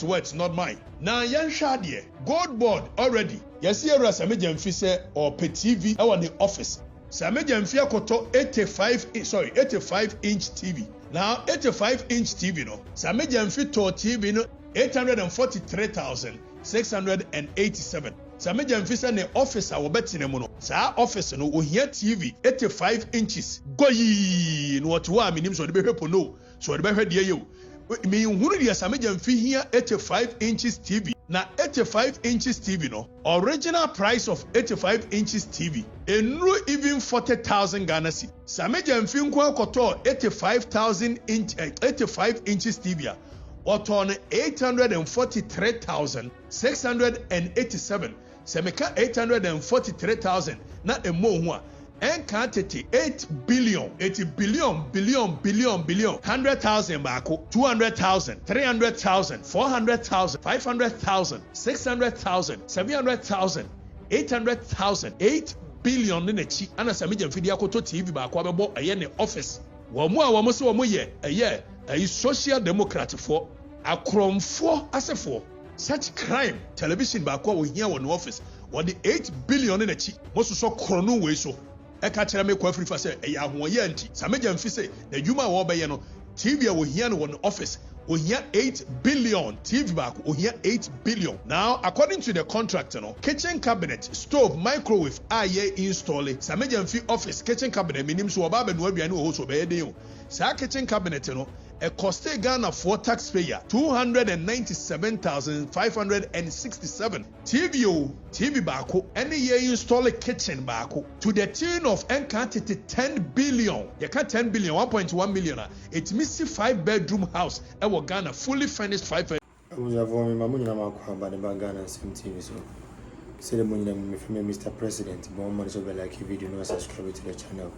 words, not mine. Now, yan shadie, gold board already. Yes, here are Sammy Gyamfi say or pay TV in the office. Sammy Gyamfi koto 85-inch TV. Now 85-inch TV no. Sammy Gyamfi to TV no 843,687. Sammy Gyamfi say the office a wobetine mu no. Sa office no o here TV 85 inches. Goyi no what wa minim so de be hwepo no. So de be hwe de ye. Me hunu dia Sammy Gyamfi here 85 inches TV. Na 85 inches TV no. Original price of 85 inches TV. Enru even 40,000 Ghana cedi. Sammy Gyamfi nko koto 85 inches TV. Oton 843,687. Semeka 843,000 na emo ho a enka tete 8 billion 100,000 baako 200,000 300,000 400,000 500,000 600,000 700,000 800,000 8 billion ne chi ana Sammy Gyamfi dia koto TV baako abebo eye ne office wo mu a wo mo se wo mo ye eye social democrat for akromfo asefo. Such crime television baako wo hia won office wo the 8 billion na chi mo so krono we so e ka kire me kwa free fa say e ya hoye anti Sammy Gyamfi say na dwuma wo be ye no TV wo hia no won office wo hia 8 billion TV baako wo hia 8 billion. Now according to the contract no kitchen cabinet stove microwave aye install Sammy Gyamfi office kitchen cabinet minim so oba be no aduane wo so be ye den o sa kitchen cabinet no a cost Ghana for taxpayer 297,567. TV baako any year install a kitchen baako to the tune of encantity 10 billion. You can 10 billion 1.1 million. It missing 5-bedroom house. Our Ghana fully furnished 5. Mr. President, like video, no subscribe to the channel.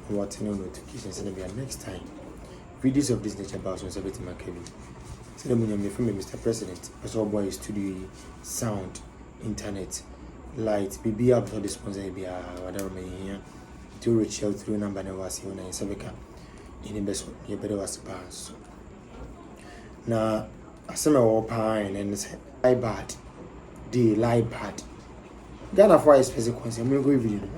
What notifications and next time. Videos of this nature about so bit Makevi. Say the money from Mr. President, as all boy studio, sound, internet, light, BB up to the sponsor be whatever may here to reach out through number never see when I Sabeka in the best you better was pass. Now I summer all pine and say I bad the lie bad. Ghana for his physical I'm going to video.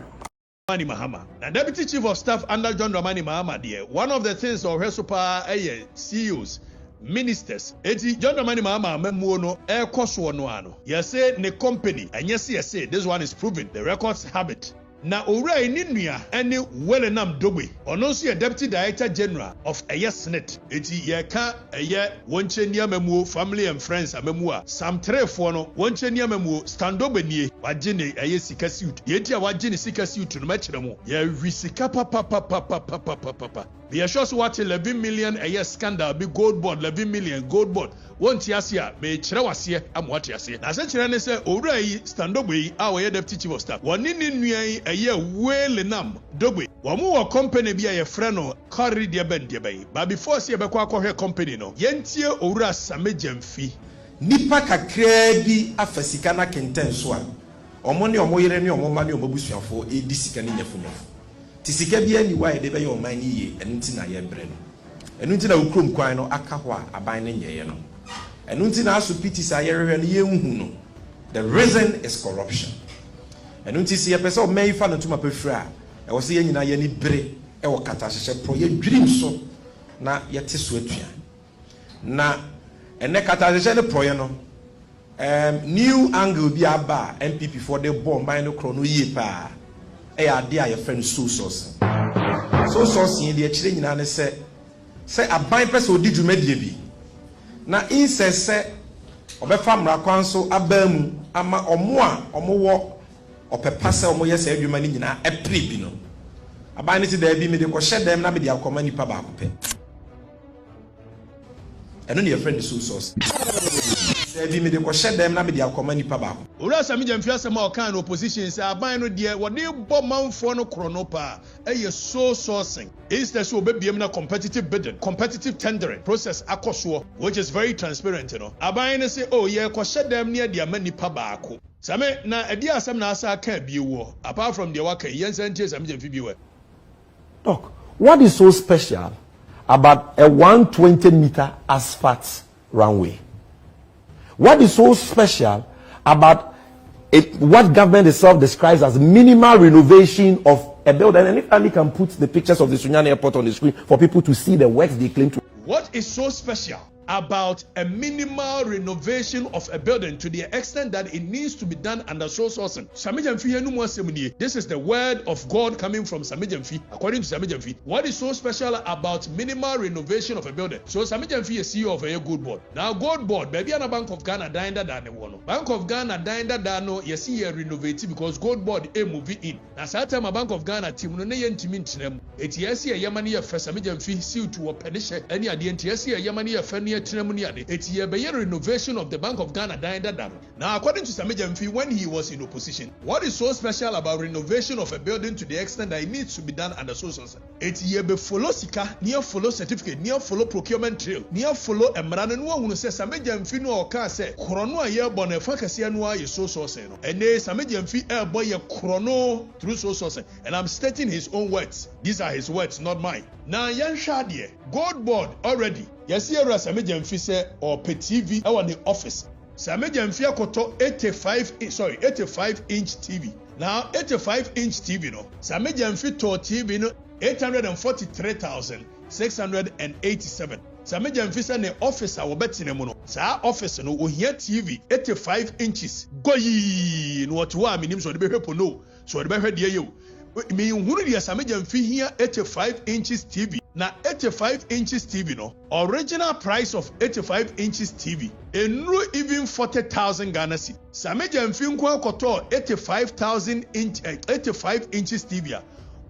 Mahama. The Deputy Chief of Staff under John Dramani Mahama there. One of the things of her super CEOs, ministers, John Dramani Mahama memuono air cost one ano. Yes, say ne company, and yes, say this one is proven the records habit. Na owura eninua ene Wellenam Dogbe ono so Deputy Director General of Senate eti ye ka wonche niamamuo family and friends amamu a Sam Trefo no wonche niamamuo Standogbe nie waje ne sika suit ye dia waje ne sika suit no ma kire mo ye wisika papa be sure so what 11 million scandal be gold board 11 million gold board won't asia me kire wase am what asia na se kire ne se owura yi Standogbe yi a wo Deputy Chief of Staff woni ne nua yi Wellenam Dogbe wamu wa company bi a yefrɛ no Corri de ben de bai but before say be kwa akɔhwɛ company no yentie owura Sammy Gyamfi nipa kakra bi afasika na kenten so a ɔmo ne ɔmo yere ne ɔmo ma ne ɔmo busuafo edi sika ne nyafonyafo ti sika bi ani wa de be yɛ ɔman ne yie ɛno nti na yɛ brɛ no ɛno nti na ukrom kwan no aka hɔ a aban ne nyɛyɛ no ɛno nti na aso piti sa yɛrehwɛ no yɛnhu no the reason is corruption. And until see a person may fall into my prefer. I was saying, I any bere, I will cut as a pro your dream so. Na yet is sweet. Na and neck at as a proyano. New angle be a bar, MPP for the bomb by no chrono ye pa. A dear your friend so sauce. So sauce in the chilling and say a bypass or did you medievi. Na in says say, or a farm raquanso, a bermu, ama or more or more. Or pepasa or yes, every man in a prepino. A binity there be me the shed them, na me the alcohol paba. And only a friend is so sauce. There be me the shed them, na me the alcohol paba. Ura Sammy Gyamfi asema kind opposition say aban no dear what they bomb man for no chronopa. So sourcing. Instead so be na competitive bidding, competitive tendering process akoso, which is very transparent, you know. Aban no say, oh yeah, ko shed them near the mani paba. Sammy na edi asem na asa ka biwo apart from the waka yensen tie Sammy Gyamfi biwo. Look, what is so special about a 120-meter asphalt runway? What is so special about what government itself describes as minimal renovation of a building? And if Ali can put the pictures of the Sunyani Airport on the screen for people to see the works they claim to. What is so special about a minimal renovation of a building to the extent that it needs to be done under sole sourcing? This is the word of God coming from Sammy Gyamfi. According to Sammy Gyamfi, what is so special about minimal renovation of a building? So Sammy Gyamfi is CEO of a Gold Board. Now Gold Board, baby, and a Bank of Ghana dying that Bank of Ghana dying that no, you see a renovate because Gold Board a movie in. Now certain a Bank of Ghana team no yen team it yes a Yamani for Sammy Gyamfi seal to a penisha any idea yes a Yamani for it's a renovation of the Bank of Ghana dying that dam. Now, according to Sammy Gyamfi, when he was in opposition, what is so special about renovation of a building to the extent that it needs to be done under social? It's a follow sika, near follow certificate, near follow procurement trail, near follow a man who says Sammy Gyamfi no can say chrono a year born a fakasianua is so source. And they Sammy Gyamfi air boy a chrono through so source. And I'm stating his own words. These are his words, not mine. Now, Yan Shadie, Gold Board already. Yes, here are Sammy Gyamfi say or pay TV or the office. Sammy Gyamfi akoto 85-inch TV. Now 85-inch TV no. Sammy Gyamfi to TV no 843,687. Sammy Gyamfi say the office our betting no. Sa office no we hear TV 85 inches. Goyi no what wa minim so the be no. So the be hwe de you. Me hunu dia Sammy Gyamfi here 85 inches TV. Now 85 inches TV no. Original price of 85 inches TV. Enru even 40,000 Ghana cedi. Sammy Gyamfi nko koto 85 inches TV.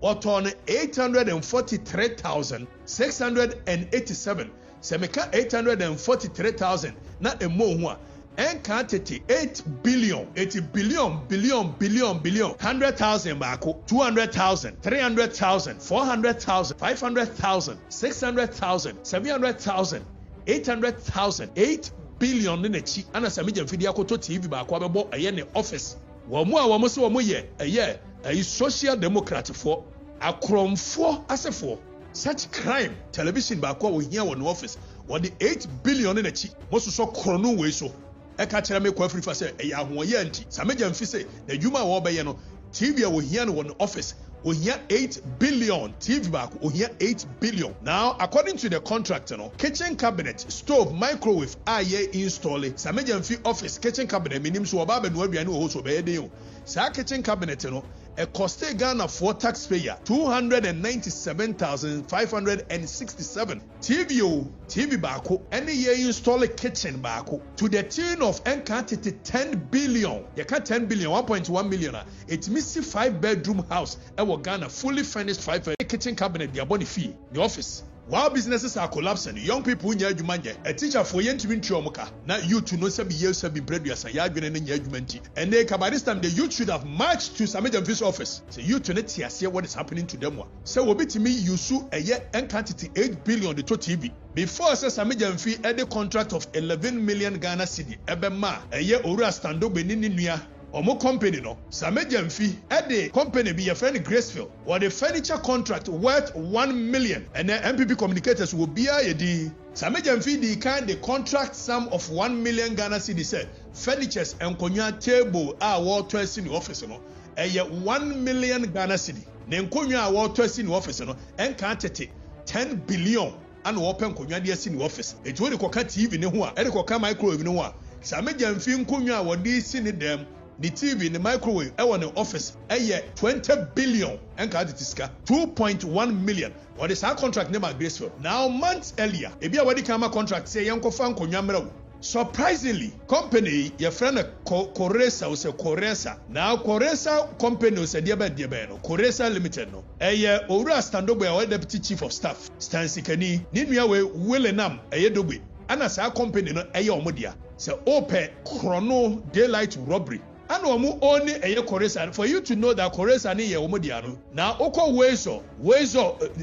Oton 843,687. Semeka 843,000 na emo ho a enka tete 8 billion 100,000 bako 200,000 300,000 400,000 500,000 600,000 700,000 800,000 8 billion ne chi ana Sammy Gyamfi dia koto TV bako abebo eye ne office wo mu a wo mo se wo mo ye eye social democrat for akromfo asefo such crime television bako wo hia wo no office wo the 8 billion ne chi mo so krono we so eka kire me kwa free fa say e ahoye anti Sammy Gyamfi say na dwuma wo be ye no TV wo hia no wo office wo hia 8 billion TV back wo hia 8 billion. Now according to the contract no kitchen cabinet stove microwave aye install Sammy Gyamfi office kitchen cabinet minim so oba be no aduane wo so be ye den o sa kitchen cabinet no a cost Ghana for taxpayer 297,567 TV bako any year install a kitchen bako to the tune of encantity 10 billion. You can 10 billion 1.1 million. It misses 5-bedroom house Ghana fully furnished 5 kitchen cabinet the body fee the office. While businesses are collapsing, young people in Yajumanje, a teacher for Yentwin Chiomoka, now you to know some years have been bred as a Yagin and Yajumanti. And they by this time the youth should have marched to Sammy Gyamfi's office. So you to net here see what is happening to them. So will be to me Owusu a year and quantity 8 billion the TV. Before Sammy Gyamfi had a contract of 11 million Ghana cedi. Ebema a year Ora stando Benin. Omo company no Sammy Gyamfi at the company be a friend Gracefield or the furniture contract worth 1 million and the MPP communicators will be a di Sammy Gyamfi the kind the contract sum of 1 million Ghana cedi said furnitures and konya table a world twice in the office no a 1 million Ghana cedi ne konya a world twice in the office no and can't 10 billion and open konya the in the office it will the TV ne ho a e the microwave ne ho a Sammy Gyamfi konya wodi sin them the TV, the microwave, in the office, 20 billion and 2.1 million. What is our contract name at Gracefield? Now, months earlier, if you already come a contract, say Yanko Fanko Yamro. Surprisingly, company, your friend Coresa was a Coresa. Now, Coresa company was a Diabeno, Coresa Limited. No, Ora stand up by deputy chief of staff, Stansikani, Nimia Willenam, Dobe, and as our company, no Ayomodia. So, open chrono daylight robbery. And only a Coresa for you to know that Coresa ni ye omodiano. Now oko wezo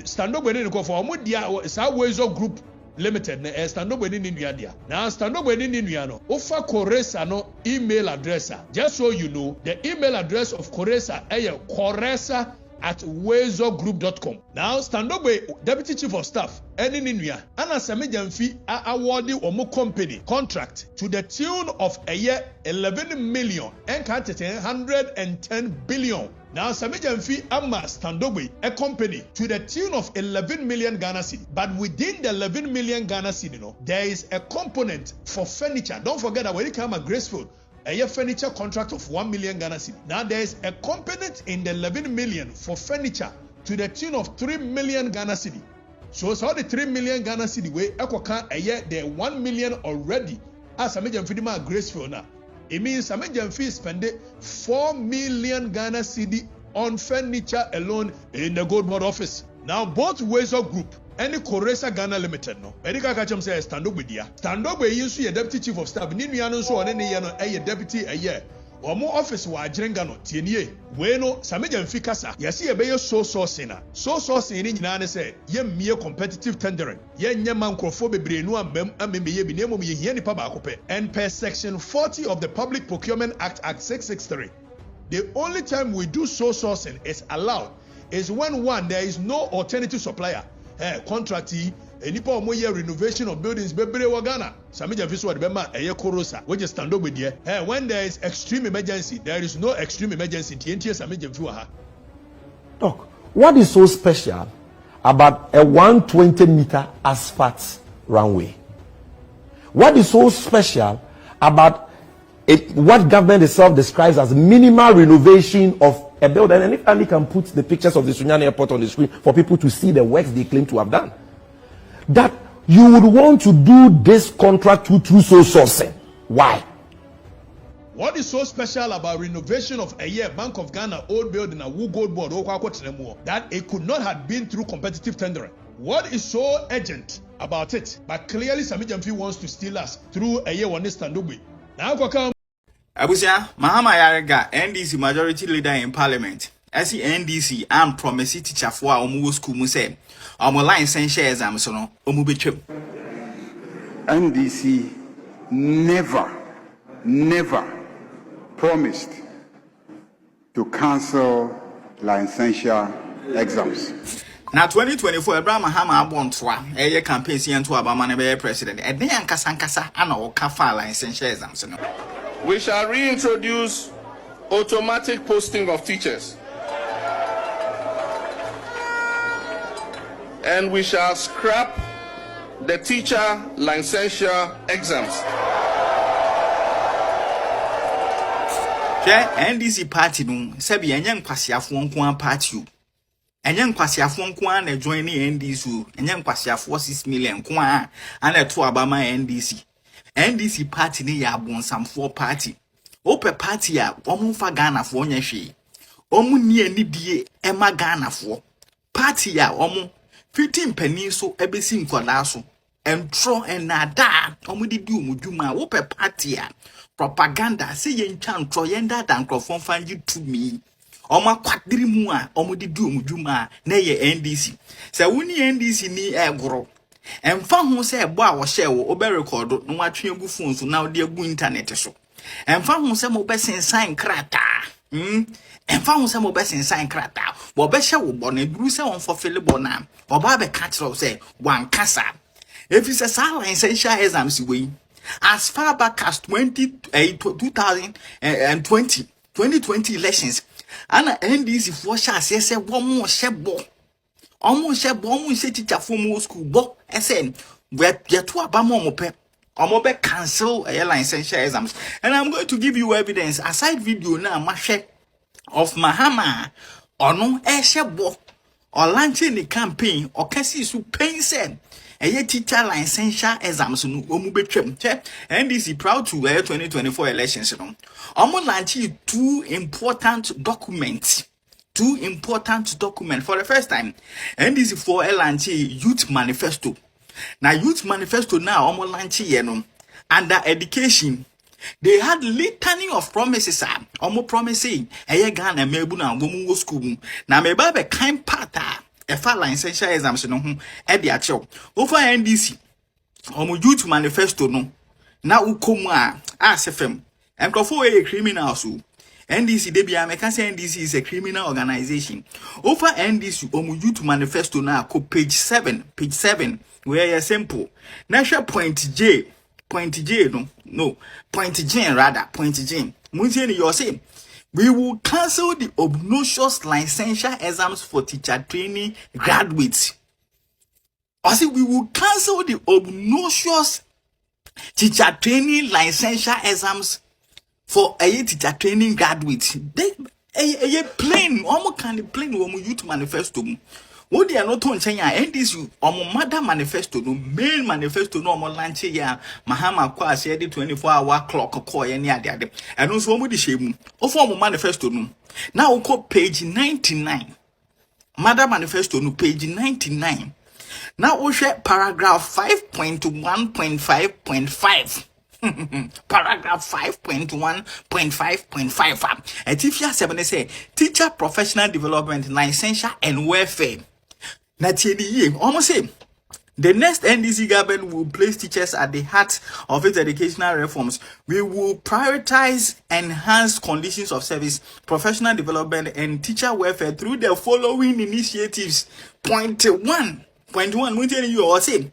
stand up when for omodia sa wezo group limited na stand up when in India. Now stand up when in India no. Offer Coresa no email address. Just so you know, the email address of Coresa Coresa at wazogroup.com. Now, Standogbe, Deputy Chief of Staff, Eni Ninuya, Anna Sammy Gyamfi awarded Omo Company contract to the tune of a year 11 million and 110 billion. Now, Sammy Gyamfi amma Standogbe, a company to the tune of 11 million Ghana cedi. But within the 11 million Ghana cedi, there is a component for furniture. Don't forget that when it comes to Graceful, a furniture contract of 1 million Ghana cedi. Now there is a component in the 11 million for furniture to the tune of 3 million Ghana cedi. So it's all the 3 million Ghana cedi way ekoka a year the 1 million already as Sammy Gyamfi ma Graceful now. It means Sammy Gyamfi spending 4 million Ghana cedi on furniture alone in the Gold Board office. Now both Wezo Group any Koresa Ghana Limited no. Erika Kacham says Standogbe dia. Standogbe yinsu ye deputy chief of staff. Ni nuanu so one ne ye no ye deputy ye. Omo office wa adrenga no tienie. We no Sammy Gyamfi kasa. Yesi ye be ye so sourcing na. So sourcing ni nyina ne say ye mmie competitive tendering. Ye nyema nkrofo bebre no amemeye bi na emom ye hia nipa ba akopɛ. And per section 40 of the Public Procurement Act 663. The only time we do so sourcing is allowed is when one there is no alternative supplier. Contractee, nipa omo ye renovation of buildings bebre wa Ghana. Sammy Gyamfi so Bempah korosa, which is Standogbe there. When there is extreme emergency, there is no extreme emergency. TNT Sammy Gyamfi wa ha. Doc, what is so special about a 120-meter asphalt runway? What is so special about what government itself describes as minimal renovation of a building? And if Andy can put the pictures of the Sunyani Airport on the screen for people to see the works they claim to have done, that you would want to do this contract through so sourcing. Why? What is so special about renovation of a year Bank of Ghana old building a Wu Gold Board that it could not have been through competitive tendering? What is so urgent about it? But clearly Sammy Gyamfi wants to steal us through a year one Standogbe. Now come Abusia, Mahama Yarega, NDC majority leader in parliament. As the NDC, I'm promising teacher for our school muse. Our line send shares Amazon, Omubichip. NDC never promised to cancel licensure exams. Now 2024, Abraham Mahama Abontwa, a campaign to Abama president, and then Kasankasa and our Kafa licensure exams. We shall reintroduce automatic posting of teachers. And we shall scrap the teacher licensure exams. NDC party no sabi enyen kwasiafo nko an party o. Enyen kwasiafo nko an na join NDC o. Enyen kwasiafo 6 million nko an na to abama NDC. NDC party ni ya abonsamfo party. Ope party a omunfa Ghana fo nya hwe. Omu ni anidie ema Ghana fo. Party a omu 15 penny so ebesi nkola so. Entro enada omu di omudwuma ope party a propaganda say yen chantro yenda dan krofon fanji to me. Oma kwadiri mu a omu di omudwuma na ye NDC. Se woni NDC ni egoro. Emfa ho se ebo a wo share wo obe record no watwe egu phone so na wo de egu internet so. Emfa ho se mo be sensan krata. Emfa ho se mo be sensan krata. Wo be hye wo bo na duru se won fofele bo na. Oba be catch ro se wan kasa. If it's a silence exams we as far back as 2020 elections and NDC for sure say one more shebo almost shebo almost say teacher for school bo SN we to abamo mope omobe cancel airline essential exams. And I'm going to give you evidence aside video now mashe of Mahama ono shebo or launching the campaign or kasi su pain said a teacher licensure exams no omubetwem NDC proud to 2024 elections no omo launch two important documents for the first time. NDC for launch youth manifesto. Now youth manifesto now omo launch here no under education they had litany of promises omo promising Ghana mebu na ngomu school na meba be kind part a far licensure exams no ho e de achew over NDC omo youth manifesto no na ukomu a asefem enkrofo we criminals NDC Debia Mekasi NDC is a criminal organization. Over NDC Youth Manifesto now page 7 where you simple. National point J point J Munzieni you say we will cancel the obnoxious licensure exams for teacher training graduates. I say we will cancel the obnoxious teacher training licensure exams for a teacher training graduates. They plain, almost kind of plain youth manifesto. What they are not on China, and this mother manifesto, no main manifesto, no more lunch here. Mahama Kwa said the 24-hour clock call any other. And also, what the shame of manifesto. Now, page 99. Mother manifesto, no page 99. Now we share paragraph 5.1.5.5. Paragraph 5.1.5.5. And if you have 7 say teacher professional development, licensure and welfare. Almost say the next NDC government will place teachers at the heart of its educational reforms. We will prioritize enhanced conditions of service, professional development, and teacher welfare through the following initiatives. Point one, we tell you or say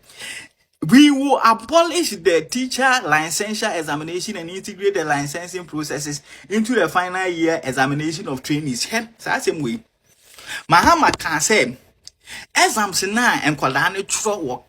we will abolish the teacher licensure examination and integrate the licensing processes into the final year examination of trainees. That's the same way. Mahama can say exams now and school